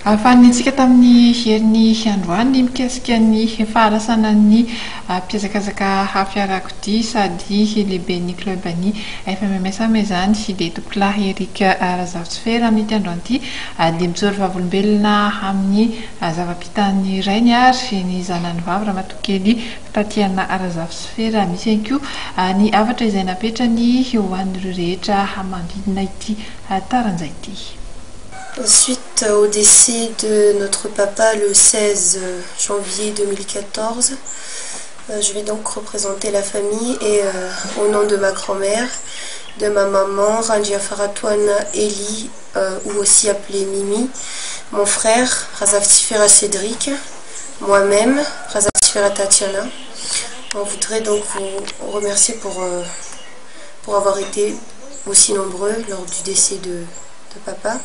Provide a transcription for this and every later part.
Fanitsika tamin'ny herin'ny androany mikasika ny faharasana ny mpiazakazaka fiarakodia sady lehiben'ny club-ny FMMS izany dia tompolahy Erika Razafintsifera amin'ity androany ity dia mijoro vavolombelona amin'ny zava-pitan'ny rainy ary ny zanany vavy Ramatokely Tatiana Razafintsifera, misy ihany koa ny havatra izay napetrany ho an'ireo rehetra manodidina ity taranjay ity. Suite au décès de notre papa le 16 janvier 2014, je vais donc représenter la famille et au nom de ma grand-mère, de ma maman Randia Faratouana Eli, ou aussi appelée Mimi, mon frère Razafintsifera Cédric, moi-même Razafintsifera Tatiana. On voudrait donc vous remercier pour avoir été aussi nombreux lors du décès de papa.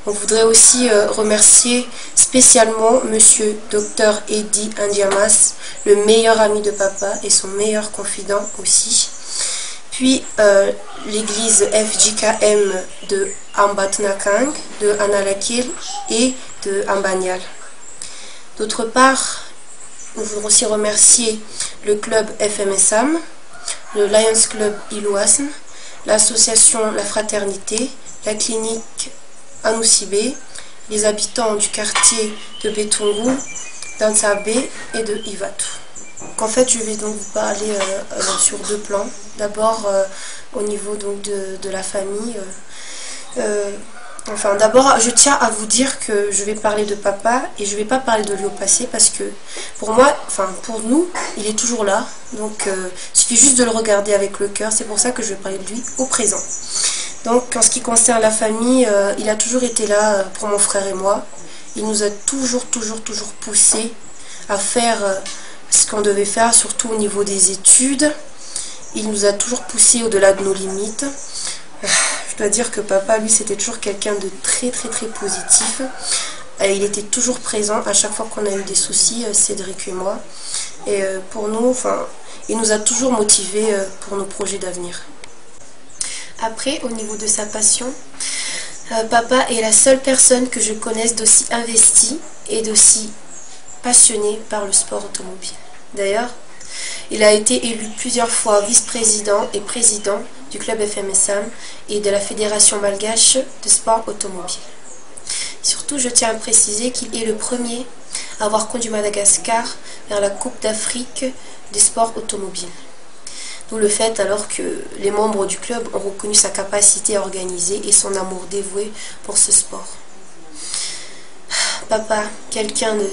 On voudrait aussi remercier spécialement Monsieur Dr Eddy Ndiamas, le meilleur ami de papa et son meilleur confident aussi. Puis l'église FJKM de Ambatnakang, de Analakil et de Ambanyal. D'autre part, nous voudrons aussi remercier le club FMSAM, le Lions Club Ilouasn, l'association La Fraternité, la clinique Anousibé, les habitants du quartier de Betungu, d'Ansabé et de Ivatu. En fait, je vais donc vous parler sur deux plans. D'abord, au niveau donc de la famille. D'abord, je tiens à vous dire que je vais parler de papa et je ne vais pas parler de lui au passé parce que pour moi, pour nous, il est toujours là. Donc, il suffit juste de le regarder avec le cœur. C'est pour ça que je vais parler de lui au présent. Donc, en ce qui concerne la famille, il a toujours été là pour mon frère et moi. Il nous a toujours poussé à faire ce qu'on devait faire, surtout au niveau des études. Il nous a toujours poussé au-delà de nos limites. Je dois dire que papa, lui, c'était toujours quelqu'un de très positif. Il était toujours présent à chaque fois qu'on a eu des soucis, Cédric et moi. Et pour nous, il nous a toujours motivés pour nos projets d'avenir. Après, au niveau de sa passion, papa est la seule personne que je connaisse d'aussi investie et d'aussi passionné par le sport automobile. D'ailleurs, il a été élu plusieurs fois vice-président et président du club FMSAM et de la Fédération malgache de sport automobile. Surtout, je tiens à préciser qu'il est le premier à avoir conduit Madagascar vers la Coupe d'Afrique des sports automobiles. D'où le fait alors que les membres du club ont reconnu sa capacité à organiser et son amour dévoué pour ce sport. Papa, quelqu'un de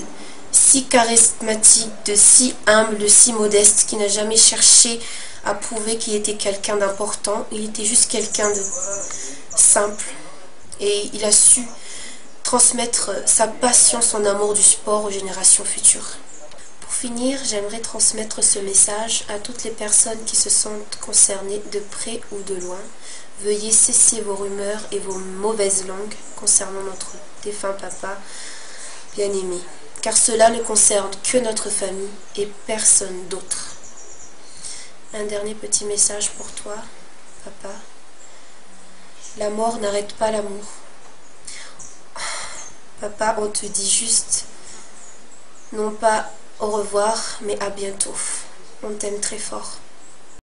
si charismatique, de si humble, de si modeste, qui n'a jamais cherché à prouver qu'il était quelqu'un d'important. Il était juste quelqu'un de simple. Et il a su transmettre sa passion, son amour du sport aux générations futures. Pour finir, j'aimerais transmettre ce message à toutes les personnes qui se sentent concernées de près ou de loin. Veuillez cesser vos rumeurs et vos mauvaises langues concernant notre défunt papa bien-aimé, car cela ne concerne que notre famille et personne d'autre. Un dernier petit message pour toi, papa. La mort n'arrête pas l'amour. Papa, on te dit juste, non pas au revoir, mais à bientôt. On t'aime très fort.